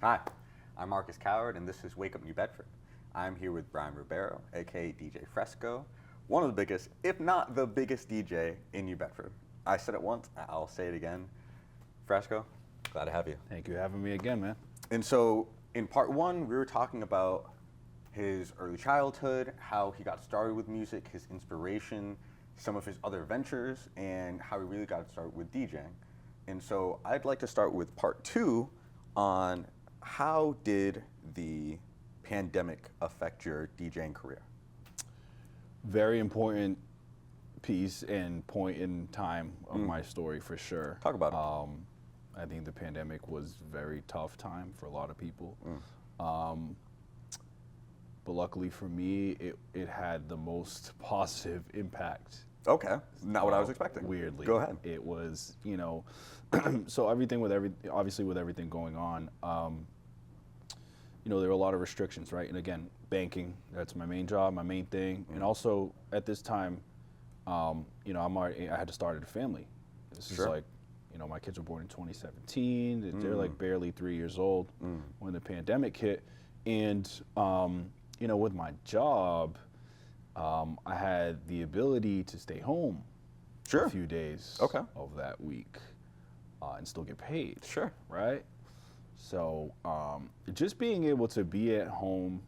Hi, I'm Marcus Coward, and this is Wake Up New Bedford. I'm here with Bryan Ribeiro, aka DJ Fresco, one of the biggest, if not the biggest DJ in New Bedford. I said it once, I'll say it again. Fresco, glad to have you. Thank you for having me again, man. And so, in part one, we were talking about his early childhood, how he got started with music, his inspiration, some of his other ventures, and how he really got started with DJing. And so, I'd like to start with part two on how did the pandemic affect your DJing career? Very important piece and point in time of my story for sure. Talk about it. I think the pandemic was a very tough time for a lot of people. But luckily for me, it had the most positive impact. Okay, not what I was expecting. Weirdly. Go ahead. It was, so obviously with everything going on, there were a lot of restrictions, right? And again, banking, that's my main job, my main thing. And also at this time, I had to start a family. This is like, my kids were born in 2017. They're like barely 3 years old when the pandemic hit. And, with my job, I had the ability to stay home a few days of that week and still get paid. Sure. Right? So just being able to be at home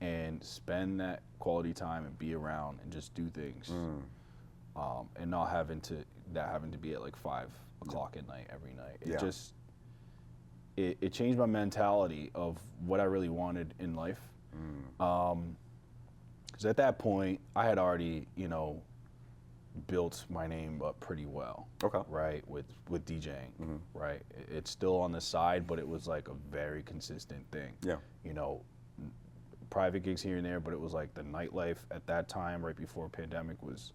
and spend that quality time and be around and just do things and not having to be at like 5 o'clock at night every night. It changed my mentality of what I really wanted in life. Because at that point, I had already, built my name up pretty well. Okay. Right, with DJing. Right, it's still on the side, but it was like a very consistent thing. Yeah. Private gigs here and there, but it was like the nightlife at that time, right before pandemic, was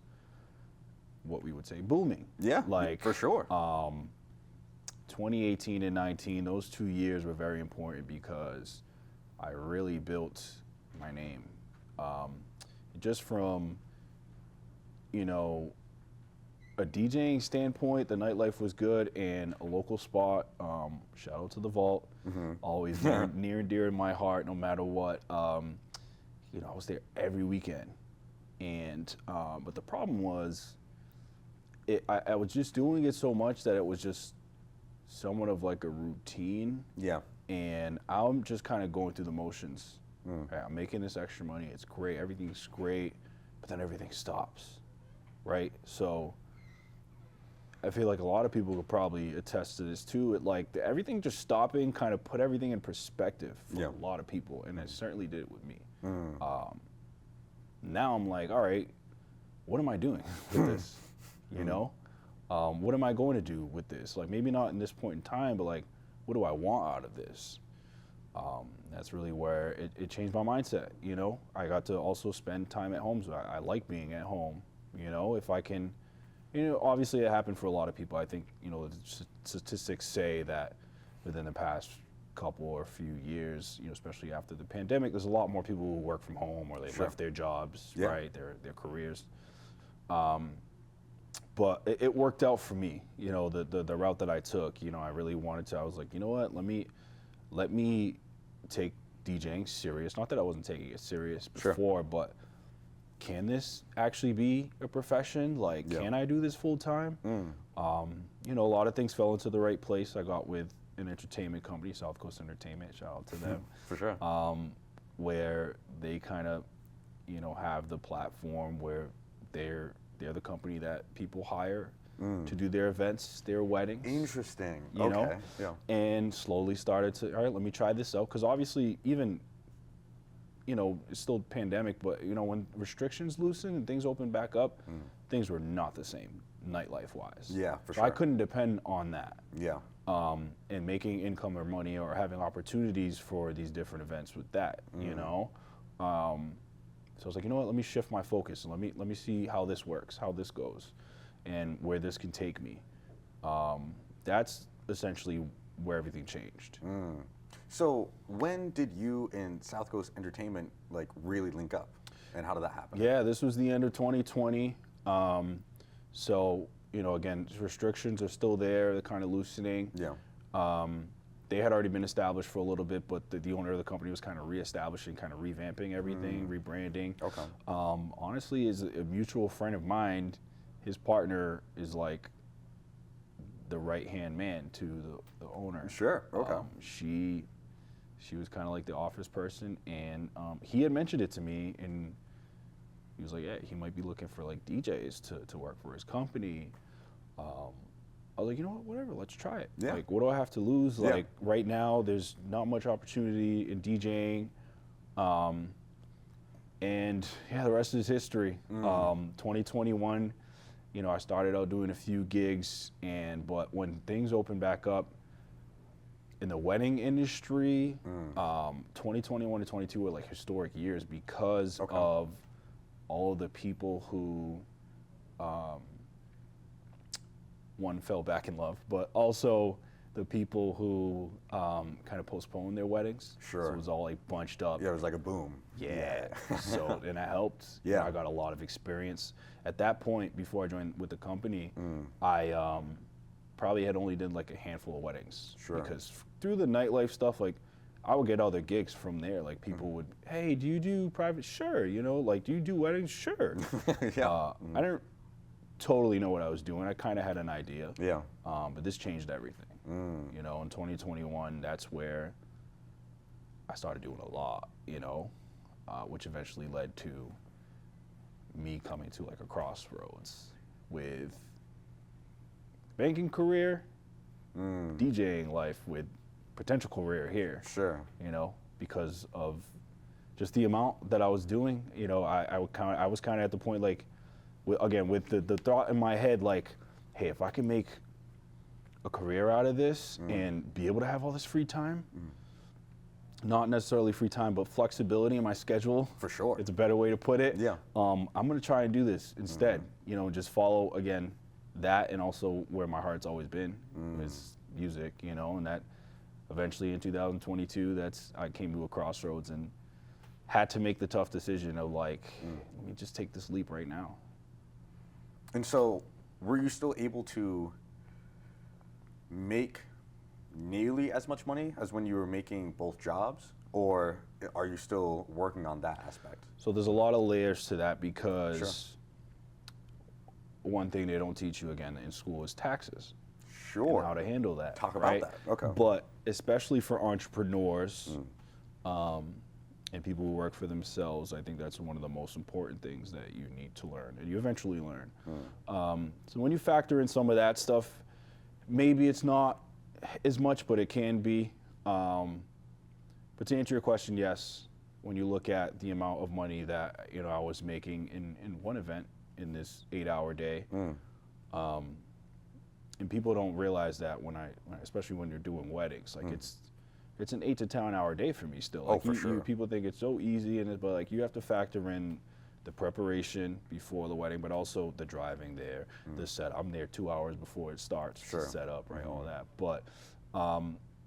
what we would say booming. Yeah, like for sure. 2018 and 19, those 2 years were very important because I really built my name. Just from, a DJing standpoint, the nightlife was good, and a local spot, shout out to the Vault, always near and dear to my heart, no matter what. I was there every weekend. And, but the problem was, I was just doing it so much that it was just somewhat of like a routine. Yeah. And I'm just kind of going through the motions. Right, I'm making this extra money. It's great. Everything's great. But then everything stops. Right? So I feel like a lot of people could probably attest to this too. Everything just stopping kind of put everything in perspective for a lot of people. And it certainly did it with me. Now I'm like, all right, what am I doing with this? What am I going to do with this? Like, maybe not in this point in time, but like, what do I want out of this? That's really where it changed my mindset. I got to also spend time at home. So I like being at home. If I can, obviously it happened for a lot of people. I think, the statistics say that within the past couple or few years, especially after the pandemic, there's a lot more people who work from home or they left their jobs, right, their careers. But it worked out for me, the route that I took. I really wanted to. I was like, you know what? Let me take DJing serious. Not that I wasn't taking it serious before, but can this actually be a profession? Like, can I do this full time? A lot of things fell into the right place. I got with an entertainment company, South Coast Entertainment. Shout out to them. For sure. Where they kind of, have the platform where they're the company that people hire to do their events, their weddings. Interesting. Okay. Yeah. And slowly started to, all right, let me try this out. Because obviously, even, it's still pandemic, but, when restrictions loosened and things opened back up, things were not the same nightlife-wise. Yeah, for so sure. I couldn't depend on that. Yeah. And making income or money or having opportunities for these different events with that, So I was like, you know what, let me shift my focus and let me see how this works, how this goes, and where this can take me. That's essentially where everything changed. So when did you and South Coast Entertainment really link up, and how did that happen? Yeah, this was the end of 2020. So again, restrictions are still there. They're kind of loosening. Yeah. they had already been established for a little bit, but the owner of the company was kind of reestablishing, kind of revamping everything, rebranding. Okay. Honestly, is a mutual friend of mine. His partner is like the right-hand man to the owner. Sure. Okay. She was kind of like the office person, and he had mentioned it to me, and he was like, yeah, he might be looking for like DJs to work for his company. I was like, you know what, whatever, let's try it. Yeah. Like, what do I have to lose? Yeah. Like, right now, there's not much opportunity in DJing. And yeah, the rest is history. 2021, you know, I started out doing a few gigs, but when things opened back up in the wedding industry, 2021 to 22 were like historic years because of all of the people who, one, fell back in love, but also the people who kind of postponed their weddings. Sure. So it was all like bunched up. Yeah, it was like a boom. Yeah. So, and that helped. Yeah. You know, I got a lot of experience. At that point, before I joined with the company, I probably had only did like a handful of weddings. Sure. Because through the nightlife stuff, like I would get other gigs from there. Like people would, hey, do you do private? Sure. You know, like, do you do weddings? Sure. Yeah. I didn't totally know what I was doing. I kind of had an idea. Yeah. But this changed everything. You know, in 2021, that's where I started doing a lot, you know, which eventually led to me coming to like a crossroads with banking career, DJing life with potential career here. Sure. You know, because of just the amount that I was doing. You know, I was kind of at the point like, again, with the thought in my head, like, hey, if I can make a career out of this and be able to have all this free time, not necessarily free time, but flexibility in my schedule. For sure. It's a better way to put it. Yeah. I'm going to try and do this instead, you know, just follow, again, that, and also where my heart's always been is music, you know, and that eventually in 2022, I came to a crossroads and had to make the tough decision of like, let me just take this leap right now. And so, were you still able to make nearly as much money as when you were making both jobs, or are you still working on that aspect? So there's a lot of layers to that because one thing they don't teach you again in school is taxes. Sure. And how to handle that. Talk right? about that. Okay. But especially for entrepreneurs and people who work for themselves, I think that's one of the most important things that you need to learn, and you eventually learn. So when you factor in some of that stuff, maybe it's not as much, but it can be. But to answer your question, yes, when you look at the amount of money that, you know, I was making in one event in this 8-hour day, and people don't realize that especially when you're doing weddings, like it's an 8 to 10 hour day for me still. Like for sure. People think it's so easy, but like you have to factor in the preparation before the wedding, but also the driving there, the set. I'm there 2 hours before it starts to set up, right? All that. But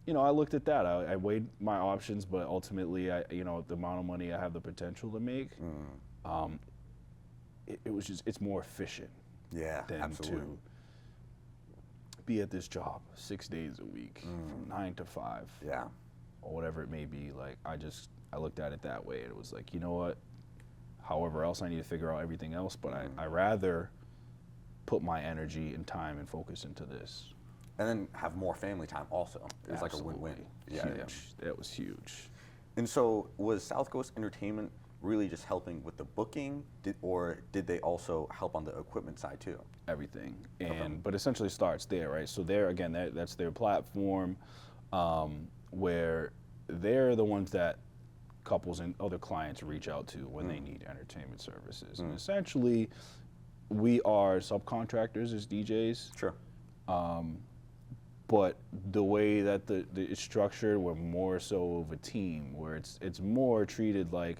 you know, I looked at that. I weighed my options, but ultimately, you know, the amount of money I have the potential to make, it's more efficient. Yeah, than absolutely. to be at this job 6 days a week from 9 to 5. Yeah. Or whatever it may be. Like I looked at it that way. It was like, you know what? However else I need to figure out everything else, but I rather put my energy and time and focus into this. And then have more family time also. It was like a win-win. Yeah, huge. That was huge. And so was South Coast Entertainment really just helping with the booking, or did they also help on the equipment side too? Everything. But essentially starts there, right? So there, again, that's their platform where they're the ones that couples and other clients reach out to when they need entertainment services. And essentially, we are subcontractors as DJs. Sure. But the way that it's structured, we're more so of a team, where it's more treated like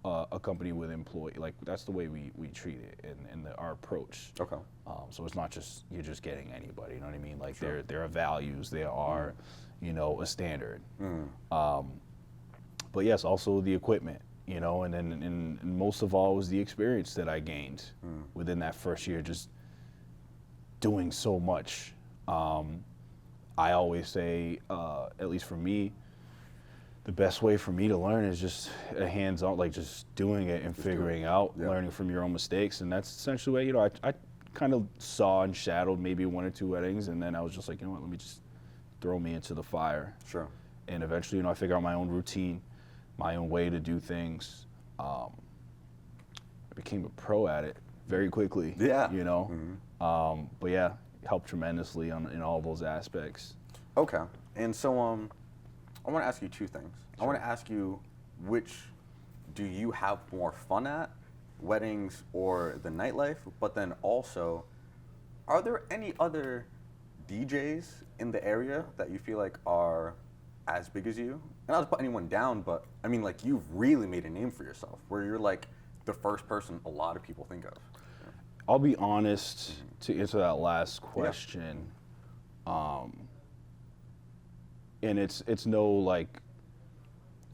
a company with employee. Like that's the way we treat it in our approach. Okay. So it's not just you're just getting anybody. You know what I mean? Like there are values, there are, you know, a standard. But yes, also the equipment. You know, and then and most of all was the experience that I gained within that first year, just doing so much. I always say, at least for me, the best way for me to learn is just a hands-on, like just doing it and figuring out, learning from your own mistakes. And that's essentially what, I kind of saw and shadowed maybe 1 or 2 weddings, and then I was just like, you know what, let me just throw me into the fire. Sure. And eventually, I figured out my own routine, my own way to do things. I became a pro at it very quickly. Yeah. But yeah, it helped tremendously in all those aspects. Okay. And so I want to ask you 2 things. Sure. I want to ask you, which do you have more fun at, weddings or the nightlife? But then also, are there any other DJs in the area that you feel like are as big as you? And not to put anyone down, but I mean, like, you've really made a name for yourself, where you're like the first person a lot of people think of. I'll be honest, to answer that last question. And it's no, like,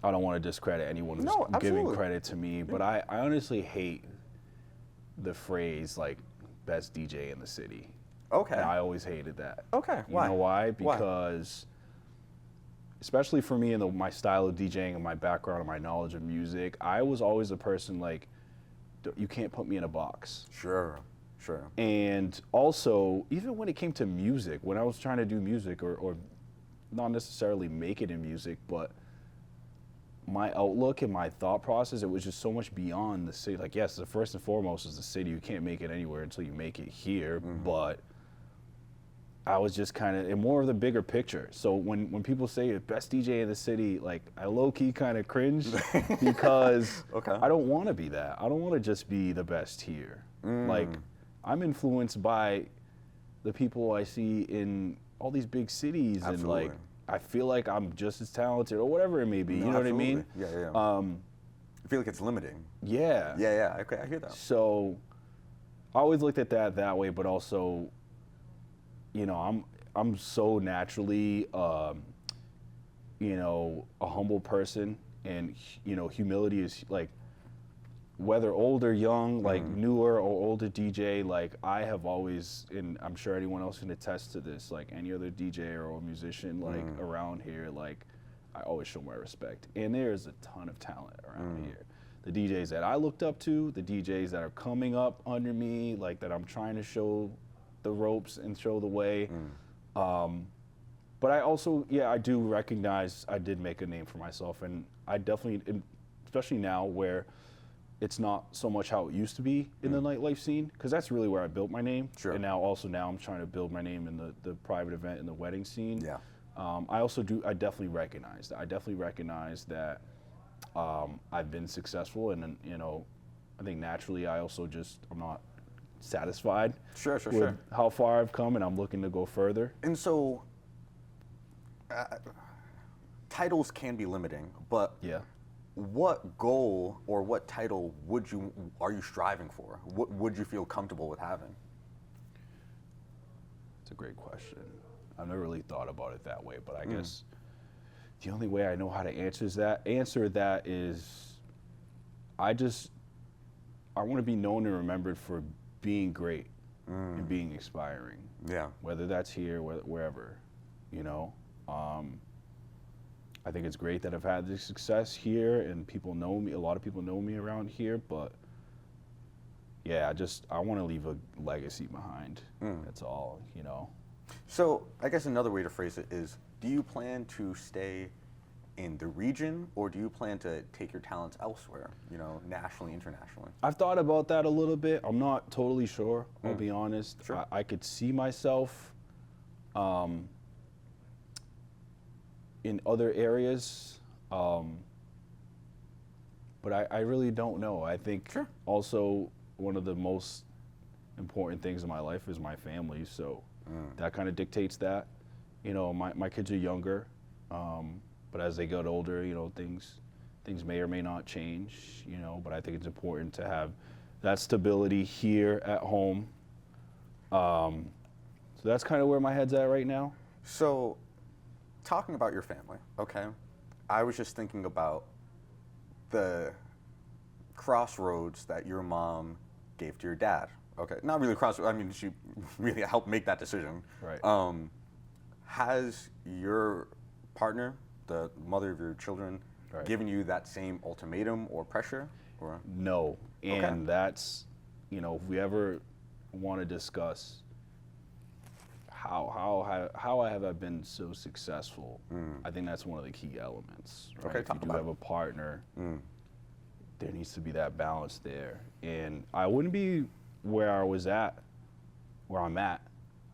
I don't want to discredit anyone who's giving credit to me, but I honestly hate the phrase, like, best DJ in the city. Okay. And I always hated that. Okay. You know why? Because, especially for me and my style of DJing and my background and my knowledge of music, I was always a person like, you can't put me in a box. Sure. And also, even when it came to music, when I was trying to do music or not necessarily make it in music, but my outlook and my thought process, it was just so much beyond the city. Like, yes, the first and foremost is the city. You can't make it anywhere until you make it here. But I was just kind of in more of the bigger picture. So when people say the best DJ in the city, like, I low-key kind of cringe because I don't want to be that. I don't want to just be the best here. Like, I'm influenced by the people I see in all these big cities. Absolutely. And, like, I feel like I'm just as talented or whatever it may be. You know what I mean? Yeah. I feel like it's limiting. Yeah. Yeah. Okay, I hear that. So I always looked at that way, but also, I'm so naturally, a humble person, and humility is like, whether old or young, like newer or older DJ, like I have always, and I'm sure anyone else can attest to this, like any other DJ or musician like around here, like I always show my respect. And there's a ton of talent around here. The DJs that I looked up to, the DJs that are coming up under me, like that I'm trying to show the ropes and show the way. But I also, I do recognize I did make a name for myself, and I definitely, especially now where it's not so much how it used to be in the nightlife scene, because that's really where I built my name. Sure. And now I'm trying to build my name in the private event and the wedding scene. Yeah. I definitely recognize that. I definitely recognize that I've been successful, and I think naturally I'm not satisfied with how far I've come, and I'm looking to go further. And so, titles can be limiting, but what goal or what title are you striving for? What would you feel comfortable with having? It's a great question. I've never really thought about it that way, but I guess the only way I know how to answer that is I want to be known and remembered for being great and being inspiring. Yeah. Whether that's here, wherever, I think it's great that I've had this success here and people know me. A lot of people know me around here, but I want to leave a legacy behind. That's all, So I guess another way to phrase it is, do you plan to stay in the region, or do you plan to take your talents elsewhere, nationally, internationally? I've thought about that a little bit. I'm not totally sure, I'll be honest. Sure. I could see myself in other areas, but I really don't know. I think also one of the most important things in my life is my family, so that kind of dictates that. My kids are younger, but as they get older, things may or may not change, but I think it's important to have that stability here at home. So that's kind of where my head's at right now. So, talking about your family, okay, I was just thinking about the crossroads that your mom gave to your dad. Okay, not really crossroads, I mean, she really helped make that decision. Right. Has your partner, the mother of your children, Right. given you that same ultimatum or pressure? Or No, and Okay. that's, you know, if we ever want to discuss how have I been so successful, I think that's one of the key elements. Right? Okay, If talk you do about have it. a partner, there needs to be that balance there, and I wouldn't be where I'm at,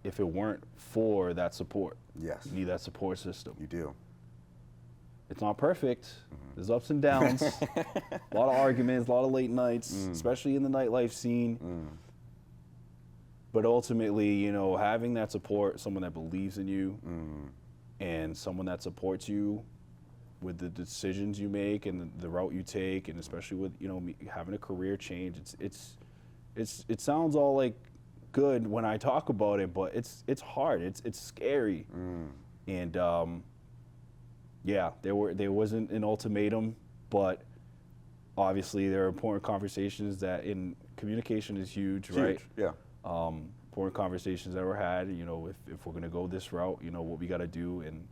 if it weren't for that support. Yes, You need that support system. you do. It's not perfect. There's ups and downs, a lot of arguments, a lot of late nights, especially in the nightlife scene. But ultimately, you know, having that support, someone that believes in you, and someone that supports you with the decisions you make and the route you take, and especially with, you know, having a career change, it sounds all like good when I talk about it, but it's hard. It's scary. And yeah, there wasn't an ultimatum, but obviously there are important conversations communication is huge, right? Yeah. Important conversations that were had, you know, if we're gonna go this route, you know, what we gotta do, and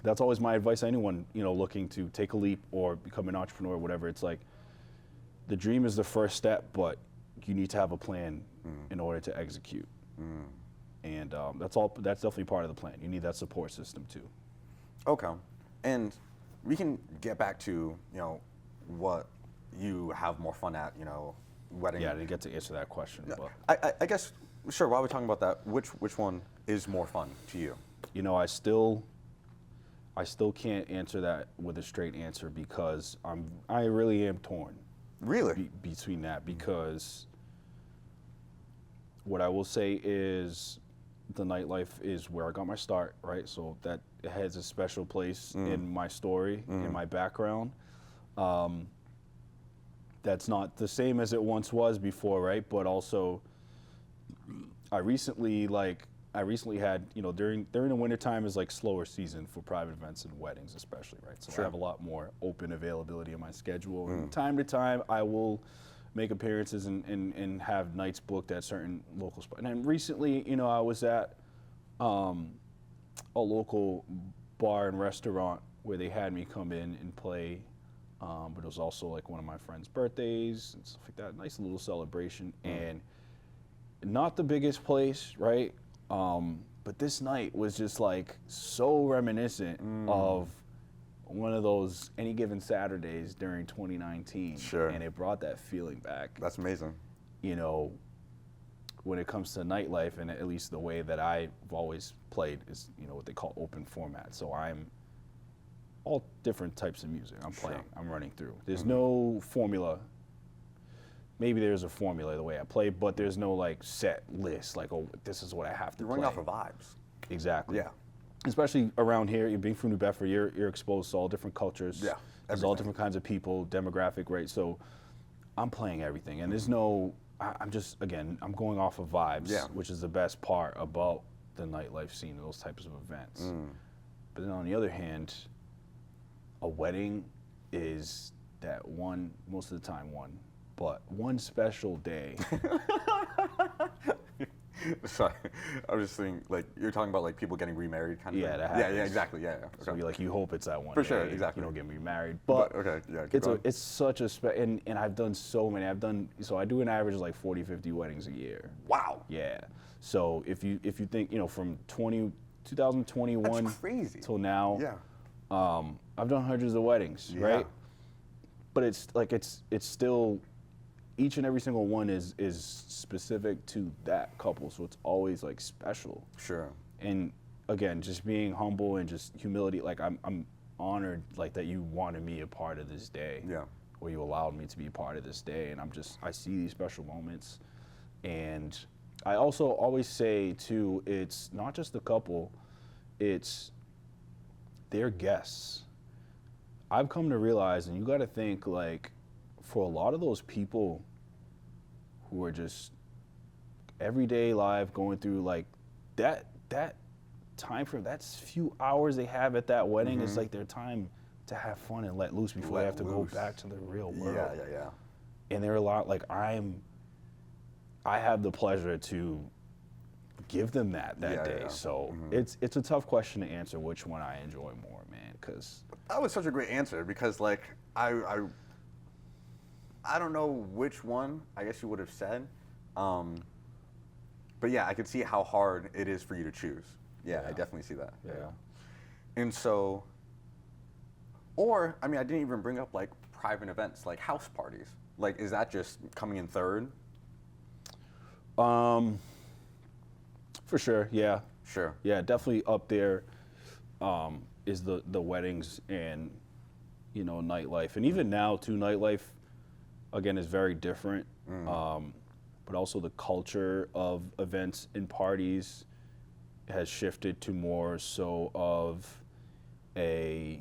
that's always my advice to anyone, you know, looking to take a leap or become an entrepreneur or whatever. It's like, the dream is the first step, but you need to have a plan in order to execute. And that's definitely part of the plan. You need that support system too. Okay. And we can get back to, you know, what you have more fun at, you know, wedding. Yeah, I didn't get to answer that question, but I guess, sure, while we're talking about that, which one is more fun to you? you know, I still can't answer that with a straight answer, because I really am torn Really? between that, because what I will say is the nightlife is where I got my start, right? So that has a special place in my story, in my background. That's not the same as it once was before, right? But also, I recently had, you know, during the wintertime is like slower season for private events and weddings especially, right? So Sure. I have a lot more open availability in my schedule. And time to time, I will make appearances and have nights booked at certain local spots. And then recently, you know, I was at a local bar and restaurant where they had me come in and play. But it was also like one of my friend's birthdays and stuff like that. Nice little celebration. And not the biggest place, right? But this night was just like so reminiscent of one of those Any Given Saturdays during 2019. Sure. And it brought that feeling back. That's amazing. You know, when it comes to nightlife, and at least the way that I've always played is, you know, what they call open format. So I'm all different types of music I'm playing, I'm running through. There's no formula. Maybe there's a formula the way I play, but there's no like set list, like, oh, this is what I have to You're play. running off of vibes. Exactly. Yeah. Especially around here, you being from New Bedford, you're exposed to all different cultures. Yeah, There's all everything. different kinds of people, demographic, right? So I'm playing everything, and there's no, I'm just, again, I'm going off of vibes, Yeah. which is the best part about the nightlife scene and those types of events. But then on the other hand, a wedding is that one, most of the time but one special day. Sorry, I was just thinking, like, you're talking about like people getting remarried, kind of. Yeah, thing. that Yeah, happens. exactly. Yeah. So you hope it's that one For day. sure, exactly. You don't get remarried, But but okay, yeah. Keep going. it's such a and I've done so many. So I do an average of like 40, 50 weddings a year. Wow. Yeah. So if you think, you know, from 2021 That's crazy. till now, Yeah. I've done hundreds of weddings, Yeah. right? But it's like it's still, each and every single one is specific to that couple, so it's always like special. Sure. And again, just being humble and just humility, like I'm honored like that you wanted me a part of this day. Yeah. Or you allowed me to be a part of this day, and I see these special moments. And I also always say too, it's not just the couple, it's their guests. I've come to realize, and you got to think, like, for a lot of those people who are just everyday life going through like that time frame, that's few hours they have at that wedding is like their time to have fun and let loose before they have to go back to the real world. Yeah. And they're a lot like I have the pleasure to give them that day. Yeah. So it's a tough question to answer which one I enjoy more, man, because That was such a great answer because, like, I don't know which one I guess you would have said, but yeah, I could see how hard it is for you to choose. Yeah, I definitely see that. Yeah. And so, or I mean, I didn't even bring up like private events, like house parties. Like, is that just coming in third? For sure, yeah. Sure. Yeah, definitely up there is the weddings and, you know, nightlife. And even now, too, nightlife, again, is very different. But also the culture of events and parties has shifted to more so of a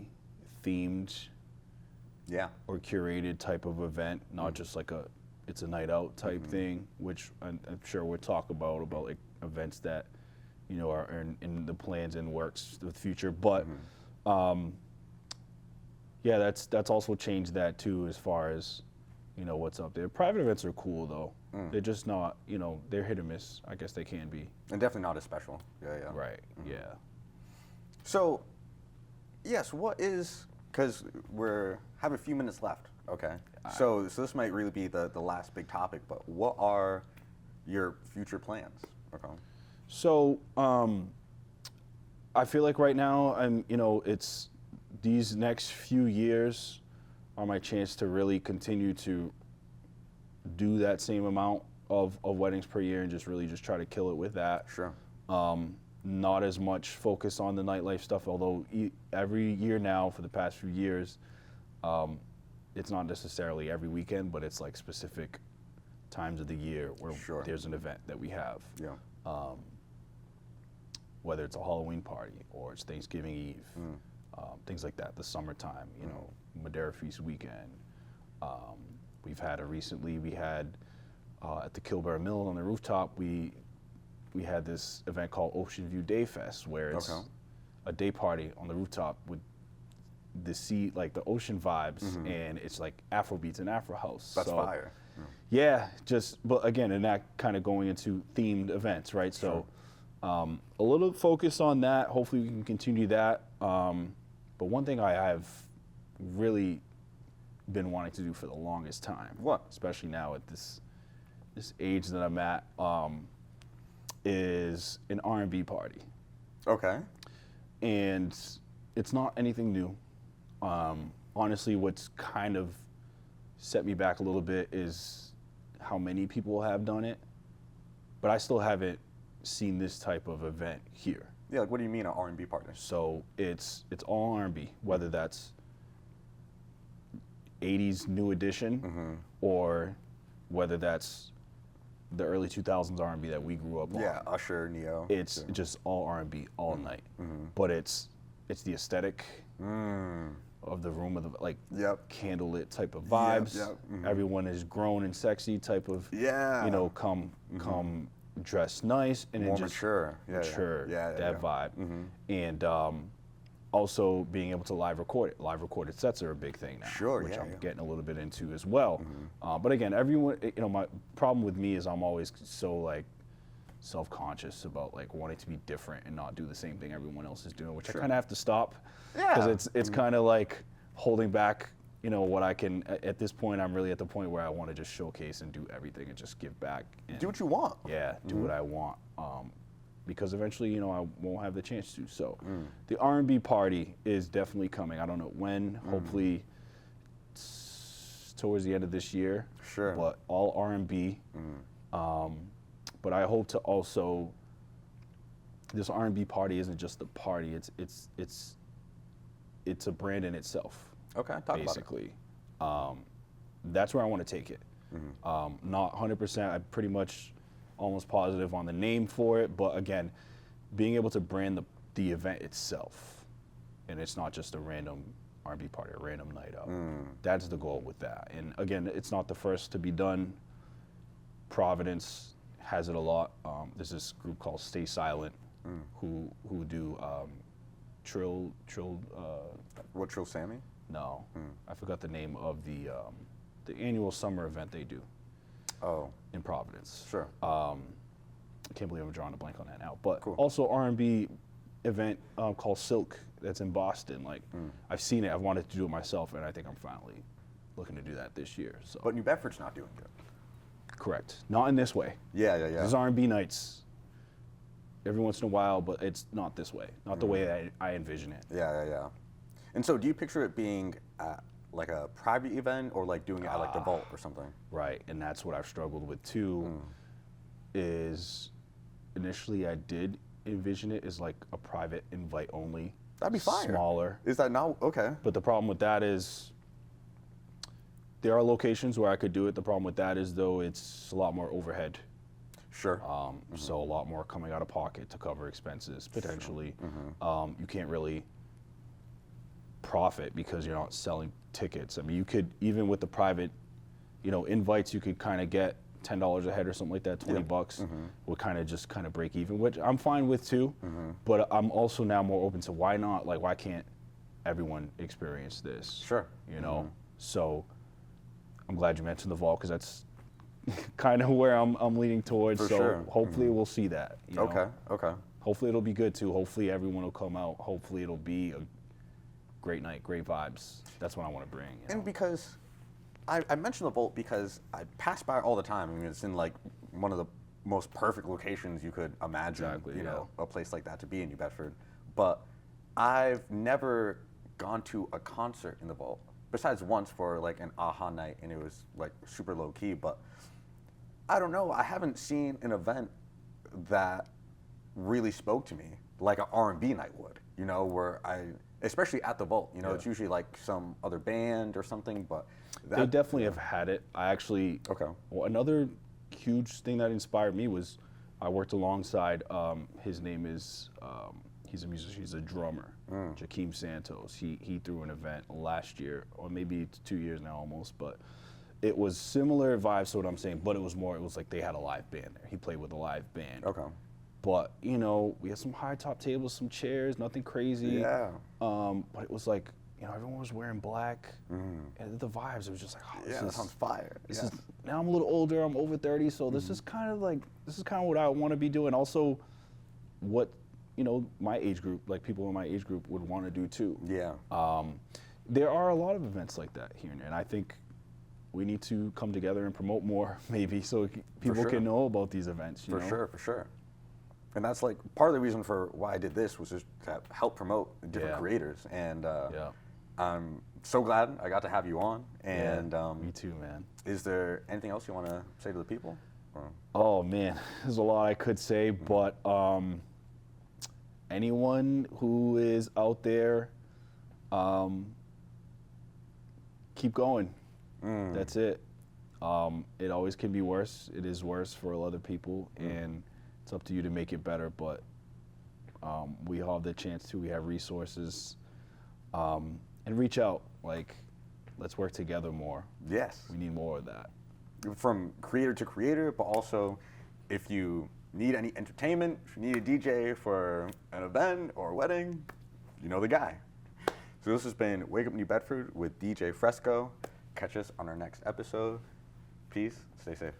themed or curated type of event, not just like it's a night out type thing, which I'm sure we'll talk about like events that, you know, are in the plans and works of the future. But yeah, that's also changed that too, as far as, you know, what's up there. Private events are cool though. They're just not, you know, they're hit or miss. I guess they can be. And definitely not as special. Yeah. Right. Yeah. So, yes, what is, because have a few minutes left, okay? So this might really be the last big topic, but what are your future plans? Okay. So, I feel like right now it's these next few years are my chance to really continue to do that same amount of weddings per year and just really just try to kill it with that. Sure. Not as much focus on the nightlife stuff, although every year now for the past few years, it's not necessarily every weekend, but it's like specific times of the year where there's an event that we have. Yeah. Whether it's a Halloween party or it's Thanksgiving Eve, things like that, the summertime, you know, Madeira Feast weekend. We had at the Kilburn Mill on the rooftop, we had this event called Ocean View Day Fest, where it's a day party on the rooftop with the sea, like the ocean vibes, and it's like Afro beats and Afro house. That's fire. Yeah, but again, and that kind of going into themed events, right? Sure. So a little focus on that. Hopefully we can continue that. But one thing I have really been wanting to do for the longest time, especially now at this age that I'm at, is an R&B party. Okay. And it's not anything new. Honestly, what's kind of set me back a little bit is how many people have done it, but I still haven't seen this type of event here. Yeah, like what do you mean an R&B party? So it's all R&B, whether that's 80s new edition or whether that's the early 2000s R&B that we grew up on. Yeah, Usher, Neo. It's just all R&B all night, but it's the aesthetic of the room, of the like candlelit type of vibes. Everyone is grown and sexy type of you know, come dressed nice and more it just mature, that vibe, and also being able to live record it. Live recorded sets are a big thing now, which I'm getting a little bit into as well. But again, everyone, you know, my problem with me is I'm always so like self-conscious about like wanting to be different and not do the same thing everyone else is doing, which I kind of have to stop, because it's kind of like holding back, you know, what I can. At this point, I'm really at the point where I want to just showcase and do everything and just give back. And do what you want. Yeah, do what I want. Because eventually, you know, I won't have the chance to. So the R&B party is definitely coming. I don't know when. Hopefully towards the end of this year. Sure. But all R&B. But I hope to also, this R&B party isn't just a party. It's a brand in itself. Okay, talk basically. About it. That's where I want to take it. Not 100%. I'm pretty much almost positive on the name for it, but again, being able to brand the event itself, and it's not just a random R&B party, a random night out. That's the goal with that. And again, it's not the first to be done. Providence has it a lot. There's this group called Stay Silent, who do Trill. What, Trill Sammy? No, I forgot the name of the annual summer event they do. Oh. In Providence. Sure. I can't believe I'm drawing a blank on that now. But Cool. also R&B event called Silk that's in Boston. Like I've seen it. I've wanted to do it myself, and I think I'm finally looking to do that this year. So. But New Bedford's not doing good. Correct. Not in this way. Yeah. There's R&B nights every once in a while, but it's not this way. Not the way I envision it. Yeah. And so do you picture it being at like a private event or like doing it at like the Vault or something? Right, and that's what I've struggled with too, is initially I did envision it as like a private invite only. That'd be fire. Smaller. Is that now? Okay. But the problem with that is there are locations where I could do it. The problem with that is though it's a lot more overhead. Sure. So a lot more coming out of pocket to cover expenses potentially. You can't really profit because you're not selling tickets. I mean, you could, even with the private, invites, you could kind of get $10 a head or something like that, 20 bucks would kind of break even, which I'm fine with too. But I'm also now more open to why not? Like, why can't everyone experience this? Sure. So I'm glad you mentioned the Vault because that's kind of where I'm leaning towards. For so sure. hopefully we'll see that. Okay. Hopefully it'll be good too. Hopefully everyone will come out. Hopefully it'll be a great night, great vibes. That's what I want to bring. And because I mentioned the Vault because I pass by all the time. I mean, it's in like one of the most perfect locations you could imagine. Exactly, A place like that to be in New Bedford. But I've never gone to a concert in the Vault. Besides once for like an AHA night, and it was like super low key. But I don't know. I haven't seen an event that really spoke to me like an R&B night would. Where especially at the Vault. It's usually like some other band or something. But they definitely have had it. I actually. Okay. Well, another huge thing that inspired me was I worked alongside. His name is. He's a musician. He's a drummer. Jakeem Santos. He threw an event last year, or maybe 2 years now almost, but it was similar vibes to what I'm saying. But it was like they had a live band there. He played with a live band. Okay. But we had some high top tables, some chairs, nothing crazy. Yeah. But it was like everyone was wearing black, and the vibes. It was just like, That sounds fire. This is, now I'm a little older. I'm over 30, so this is kind of what I want to be doing. Also, what my age group, like people in my age group, would want to do too. Yeah. There are a lot of events like that here, and I think we need to come together and promote more, maybe, so people sure. can know about these events. For sure. And that's like part of the reason for why I did this was just to help promote different creators. And I'm so glad I got to have you on. And me too, man. Is there anything else you want to say to the people? Or? Oh man, there's a lot I could say, but anyone who is out there, keep going. That's it. It always can be worse. It is worse for other people, and it's up to you to make it better. But we all have the chance to. We have resources, and reach out. Like, let's work together more. Yes. We need more of that. From creator to creator, but also if you need any entertainment, if you need a DJ for an event or a wedding, you know the guy. So this has been Wake Up New Bedford with DJ Fresco. Catch us on our next episode. Peace. Stay safe.